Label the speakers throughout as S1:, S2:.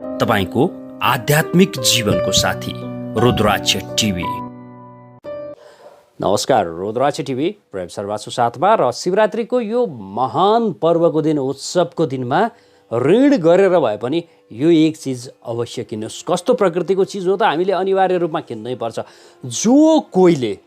S1: तपाईको आध्यात्मिक जीवनको साथी रुद्राक्ष टिभी।
S2: नमस्कार, रुद्राक्ष टिभी प्रेम सर्वासु साथमा र शिवरात्रिको यो महान पर्वको दिन, उत्सवको दिनमा ऋण गरेर भए पनि यो एक चिज अवश्य किन्नुहोस्। कस्तो प्रकृतिको चिज हो त हामीले अनिवार्य रूपमा किन्नै पर्छ। जो कोहीले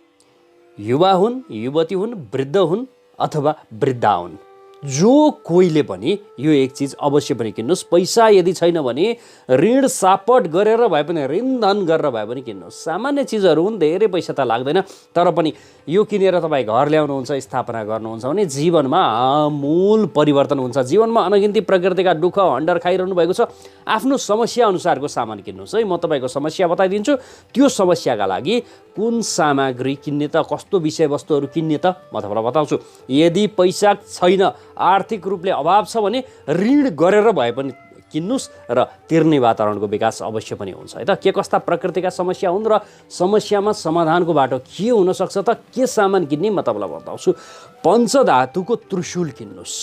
S2: युवा हुन्, युवती हुन्, वृद्ध हुन् अथवा वृद्धा हुन्, जो कोहीले पनि यो एक चिज अवश्य पनि किन्नुहोस्। पैसा यदि छैन भने ऋण सापट गरेर भए पनि, ऋण धन गरेर भए पनि किन्नुहोस्। सामान्य चिजहरू हुन्, धेरै पैसा त लाग्दैन, तर पनि यो किनेर तपाईँ घर ल्याउनुहुन्छ, स्थापना गर्नुहुन्छ भने जीवनमा आमूल परिवर्तन हुन्छ। जीवनमा अनगिन्ती प्रकृतिका दुःख हन्डर खाइरहनु भएको छ, आफ्नो समस्या अनुसारको सामान किन्नुहोस् है। म तपाईँको समस्या बताइदिन्छु, त्यो समस्याका लागि कुन सामग्री किन्ने त, कस्तो विषयवस्तुहरू किन्ने त म तपाईँलाई बताउँछु। यदि पैसा छैन, आर्थिक रूपले अभाव छ भने ऋण गरेर भए पनि किन्नुहोस् र तिर्ने वातावरणको विकास अवश्य पनि हुन्छ है त। के कस्ता प्रकृतिका समस्या हुन् र समस्यामा समाधानको बाटो के हुनसक्छ त, के सामान किन्ने म तपाईँलाई बताउँछु। पञ्चधातुको त्रिशूल किन्नुहोस्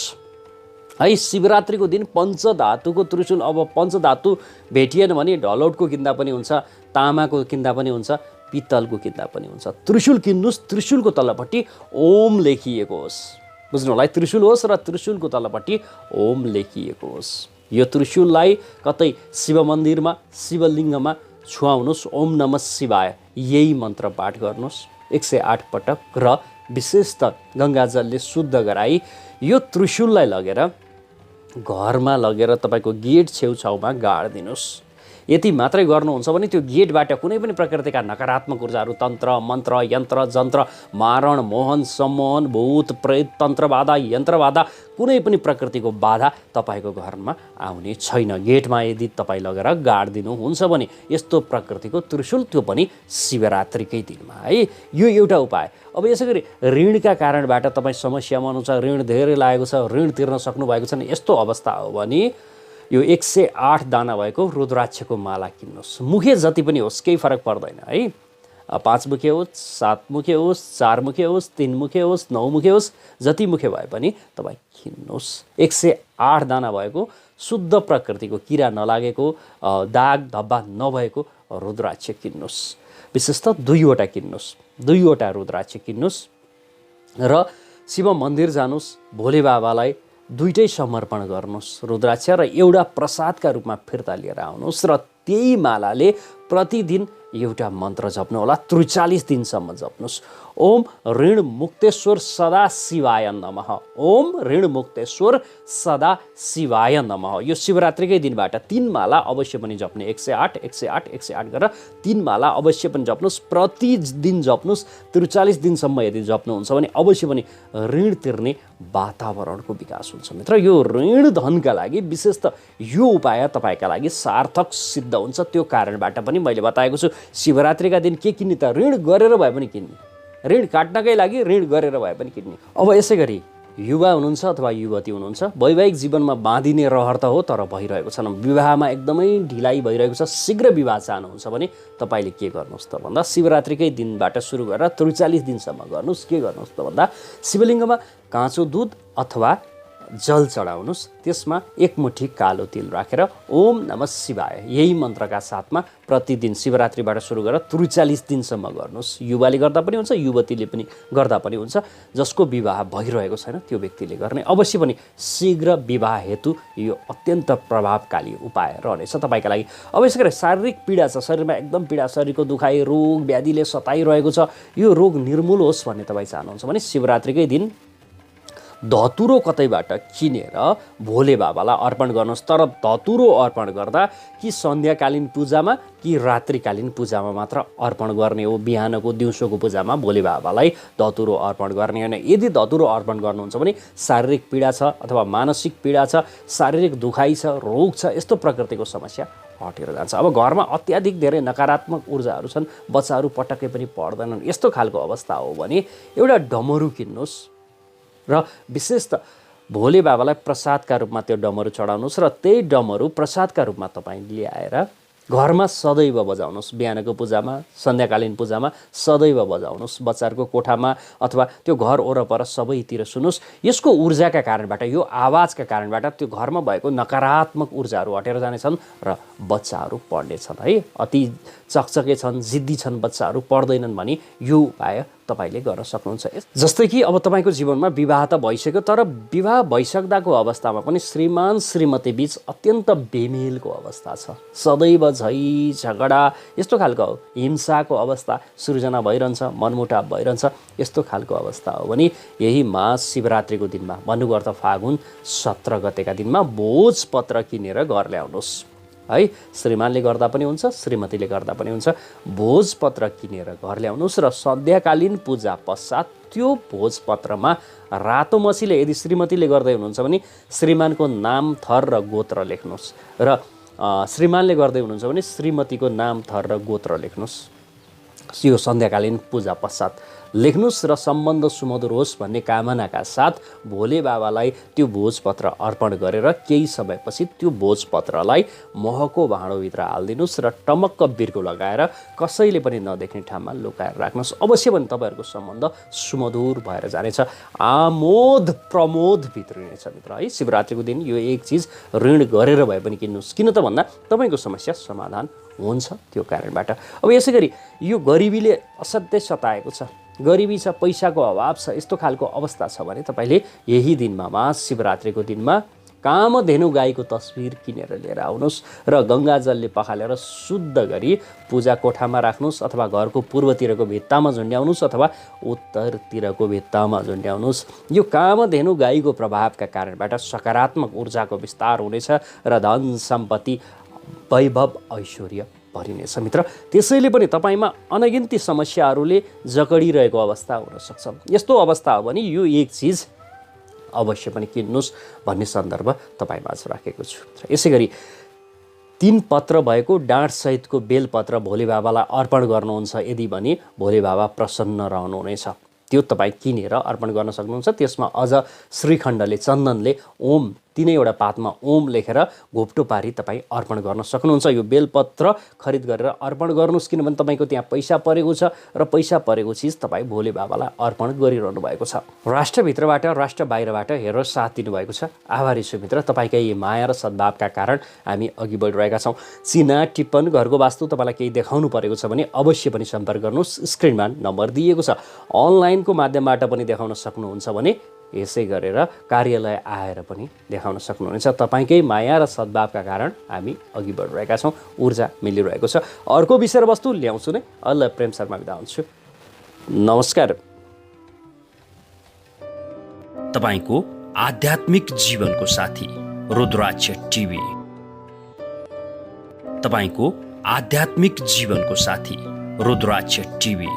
S2: है। शिवरात्रिको दिन पञ्चधातुको त्रिशूल, अब पञ्चधातु भेटिएन भने ढलौटको किन्दा पनि हुन्छ, तामाको किन्दा पनि हुन्छ, पित्तलको किन्दा पनि हुन्छ। त्रिशूल किन्नुहोस्। त्रिशूलको तल्लोपट्टि ओम लेखिएको होस्, बुझ्नु होला है। त्रिशूल होस् र त्रिशूलको तल्लोपट्टि ओम लेखिएको होस्। यो त्रिशूललाई कतै शिव मन्दिरमा, शिवलिङ्गमा छुवाउनुहोस्। ओम नमः शिवाय यही मन्त्र पाठ गर्नुहोस् 108 पटक र विशेषतः गङ्गाजलले शुद्ध गराई यो त्रिशूललाई लगेर घरमा लगेर तपाईँको गेट छेउछाउमा गाडिदिनुहोस्। यति मात्रै गर्नुहुन्छ भने त्यो गेटबाट कुनै पनि प्रकृतिका नकारात्मक ऊर्जाहरू, तन्त्र मन्त्र यन्त्र जन्त्र, मारण मोहन सम्मोहन, भूत प्रेत, तन्त्र बाधा, यन्त्र बाधा, कुनै पनि प्रकृतिको बाधा तपाईँको घरमा आउने छैन। गेटमा यदि तपाईँ लगेर गाडिदिनुहुन्छ भने यस्तो प्रकृतिको त्रिशूल, त्यो पनि शिवरात्रिकै दिनमा है। यो एउटा उपाय। अब यसै गरी ऋणका कारणबाट तपाईँ समस्यामा हुनुहुन्छ, ऋण धेरै लागेको छ, ऋण तिर्न सक्नु भएको छैन, यस्तो अवस्था हो भने यो 108 दाना भएको रुद्राक्षको माला किन्नुहोस्। मुखे जति पनि होस्, केही फरक पर्दैन है। 5 मुखे होस्, 7 मुखे होस्, 4 मुखे होस्, 3 मुखे होस्, 9 मुखे होस्, जति मुखे भए पनि तपाईँ किन्नुहोस्। 108 दाना भएको, शुद्ध प्रकृतिको, किरा नलागेको, दाग धब्बा नभएको रुद्राक्ष किन्नुहोस्। विशेषतः 2वटा किन्नुहोस्, 2वटा रुद्राक्ष किन्नुहोस् र शिव मन्दिर जानुहोस्। भोले बाबालाई 2टै समर्पण गर्नुहोस्, रुद्राक्ष र एउटा प्रसादका रूपमा फिर्ता लिएर आउनुहोस् र त्यही मालाले प्रतिदिन एउटा मन्त्र जप्नु होला, 43 दिनसम्म जप्नुहोस्। ओम ऋण मुक्तेश्वर सदा शिवाय नमः, ओम ऋण मुक्तेश्वर सदा शिवाय नमः। यो शिवरात्रिकै दिनबाट 3 माला अवश्य पनि जप्ने, 108 108 108 गरेर 3 माला अवश्य पनि जप्नुहोस्। प्रतिदिन जप्नुहोस्। 43 दिनसम्म यदि जप्नुहुन्छ भने अवश्य पनि ऋण तिर्ने वातावरणको विकास हुन्छ। मित्र, यो ऋण धनका लागि विशेष त यो उपाय तपाईँका लागि सार्थक सिद्ध हुन्छ। त्यो कारणबाट पनि मैले बताएको छु, शिवरात्रिका दिन के किन्ने त, ऋण गरेर भए पनि किन्ने, ऋण काट्नकै लागि ऋण गरेर भए पनि किन्ने। अब यसै गरी युवा हुनुहुन्छ अथवा युवती हुनुहुन्छ, वैवाहिक जीवनमा बाँधिने रहर त हो, तर भइरहेको छैन, विवाहमा एकदमै ढिलाइ भइरहेको छ, शीघ्र विवाह चाहनुहुन्छ भने तपाईँले के गर्नुहोस् त भन्दा शिवरात्रिकै दिनबाट सुरु गरेर 43 दिनसम्म गर्नुहोस्। के गर्नुहोस् त भन्दा शिवलिङ्गमा काँचो दुध अथवा जल चढाउनुहोस्। त्यसमा 1 मुठी कालो तिल राखेर ओम नमः शिवाय यही मन्त्रका साथमा प्रतिदिन शिवरात्रिबाट सुरु गरेर 43 दिनसम्म गर्नुहोस्। युवाले गर्दा पनि हुन्छ, युवतीले पनि गर्दा पनि हुन्छ। जसको विवाह भइरहेको छैन त्यो व्यक्तिले गर्ने। अवश्य पनि शीघ्र विवाह हेतु यो अत्यन्त प्रभावकारी उपाय रहनेछ तपाईँका लागि। अब यसै गरी शारीरिक पीडा छ, शरीरमा एकदम पीडा, शरीरको दुखाइ, रोग व्याधिले सताइरहेको छ, यो रोग निर्मूल होस् भन्ने तपाईँ चाहनुहुन्छ भने शिवरात्रिकै दिन धतुरो कतैबाट किनेर भोले बाबालाई अर्पण गर्नुहोस्। तर धतुरो अर्पण गर्दा कि सन्ध्याकालीन पूजामा कि रात्रिकालीन पूजामा मात्र अर्पण गर्ने हो। बिहानको दिउँसोको पूजामा भोले बाबालाई धतुरो अर्पण गर्ने होइन। यदि धतुरो अर्पण गर्नुहुन्छ भने शारीरिक पीडा छ अथवा मानसिक पीडा छ, शारीरिक दुखाइ छ, रोग छ, यस्तो प्रकृतिको समस्या हटेर जान्छ। अब घरमा अत्याधिक धेरै नकारात्मक ऊर्जाहरू छन्, बच्चाहरू पटक्कै पनि पढ्दैनन्, यस्तो खालको अवस्था हो भने एउटा डमरू किन्नुहोस् र विशेष त भोले बाबालाई प्रसादका रूपमा त्यो डमरू चढाउनुहोस् र त्यही डमरू प्रसादका रूपमा तपाईँ ल्याएर घरमा सदैव बजाउनुहोस्, बिहानको पूजामा, सन्ध्याकालीन पूजामा सदैव बजाउनुहोस्, बच्चाहरूको कोठामा अथवा त्यो घर वरपर सबैतिर सुन्नुहोस्। यसको ऊर्जाका कारणबाट, यो आवाजका कारणबाट त्यो घरमा भएको नकारात्मक ऊर्जाहरू हटेर जानेछन् र बच्चाहरू पढ्नेछन् है। अति चकचके छन्, जिद्दी छन् बच्चाहरू, पढ्दैनन् भने यो उपाय तपाईँले गर्न सक्नुहुन्छ। जस्तै कि अब तपाईँको जीवनमा विवाह त भइसक्यो, तर विवाह भइसक्दाको अवस्थामा पनि श्रीमान श्रीमती बीच अत्यन्त बेमेलको अवस्था छ, सदैव झै झगडा यस्तो खालको हिंसाको अवस्था सृजना भइरहन्छ, मनमुटाव भइरहन्छ, यस्तो खालको अवस्था हो भने यही महाशिवरात्रिको दिनमा, भन्नुको अर्थ फागुन 17 गतेका दिनमा भोजपत्र किनेर घर ल्याउनुहोस् है। श्रीमानले गर्दा पनि हुन्छ, श्रीमतीले गर्दा पनि हुन्छ। भोजपत्र किनेर घर ल्याउनुहोस् र सन्ध्याकालीन पूजा पश्चात त्यो भोजपत्रमा रातो मसीले, यदि श्रीमतीले गर्दै हुनुहुन्छ भने श्रीमानको नाम, थर र गोत्र लेख्नुहोस्, र श्रीमानले गर्दै हुनुहुन्छ भने श्रीमतीको नाम, थर र गोत्र लेख्नुहोस्। यो सन्ध्याकालीन पूजा पश्चात लेख्नुहोस् र सम्बन्ध सुमधुर होस् भन्ने कामनाका साथ भोले बाबालाई त्यो भोजपत्र अर्पण गरेर केही समयपछि त्यो भोजपत्रलाई महको भाँडोभित्र हालिदिनुहोस् र टमक्क बिर्को लगाएर कसैले पनि नदेख्ने ठाउँमा लुकाएर राख्नुहोस्। अवश्य पनि तपाईँहरूको सम्बन्ध सुमधुर भएर जानेछ, आमोद प्रमोद भित्रिनेछ मित्र है। शिवरात्रिको दिन यो एक चिज ऋण गरेर भए पनि किन्नुहोस्, किन त भन्दा तपाईँको समस्या समाधान हुन्छ त्यो कारणबाट। अब यसै गरी यो गरिबीले असाध्यै सताएको छ, गरिबी छ, पैसाको अभाव छ, यस्तो खालको अवस्था छ भने तपाईँले यही दिनमा, महाशिवरात्रिको दिनमा कामधेनु गाईको तस्बिर किनेर लिएर आउनुहोस् र गङ्गाजलले पखालेर शुद्ध गरी पूजा कोठामा राख्नुहोस्, अथवा घरको पूर्वतिरको भित्तामा झुन्ड्याउनुहोस् अथवा उत्तरतिरको भित्तामा झुन्ड्याउनुहोस्। यो कामधेनु गाईको प्रभावका कारणबाट सकारात्मक ऊर्जाको विस्तार हुनेछ र धन सम्पत्ति, वैभव, ऐश्वर्य भरिनेछ मित्र। त्यसैले पनि तपाईँमा अनगिन्ती समस्याहरूले जकडिरहेको अवस्था हुनसक्छ। यस्तो अवस्था हो भने यो एक चिज अवश्य पनि किन्नुहोस् भन्ने सन्दर्भ तपाईँमाझ राखेको छु। यसै गरी 3 पत्र भएको डाँठसहितको बेलपत्र भोले बाबालाई अर्पण गर्नुहुन्छ यदि भने भोले बाबा प्रसन्न रहनुहुनेछ। त्यो तपाईँ किनेर अर्पण गर्न सक्नुहुन्छ। त्यसमा अझ श्रीखण्डले, चन्दनले ओम, तीनैवटा पातमा ओम लेखेर घोप्टो पारी तपाईँ अर्पण गर्न सक्नुहुन्छ। यो बेलपत्र खरिद गरेर अर्पण गर्नुहोस्, किनभने तपाईँको त्यहाँ पैसा परेको छ र पैसा परेको चिज तपाईँ भोले बाबालाई अर्पण गरिरहनु भएको छ। राष्ट्रभित्रबाट, राष्ट्र बाहिरबाट हेरेर साथ दिनुभएको छ, आभारी छु मित्र। तपाईँकै यी माया र सद्भावका कारण हामी अघि बढिरहेका छौँ। चिना, टिप्पण, घरको वास्तु तपाईँलाई केही देखाउनु परेको छ भने अवश्य पनि सम्पर्क गर्नुहोस्। स्क्रिनमा नम्बर दिएको छ, अनलाइनको माध्यमबाट पनि देखाउन सक्नुहुन्छ भने यसै गरेर कार्यालय आएर पनि देखाउन सक्नुहुनेछ। तपाईँकै माया र सद्भावका कारण हामी अघि बढिरहेका छौँ, ऊर्जा मिलिरहेको छ। अर्को विषयवस्तु ल्याउँछु नै, अहिले प्रेम शर्मा बिदा हुन्छु। नमस्कार।
S1: तपाईँको आध्यात्मिक जीवनको साथी रुद्राक्ष टिभी। तपाईँको आध्यात्मिक जीवनको साथी रुद्राक्ष टिभी।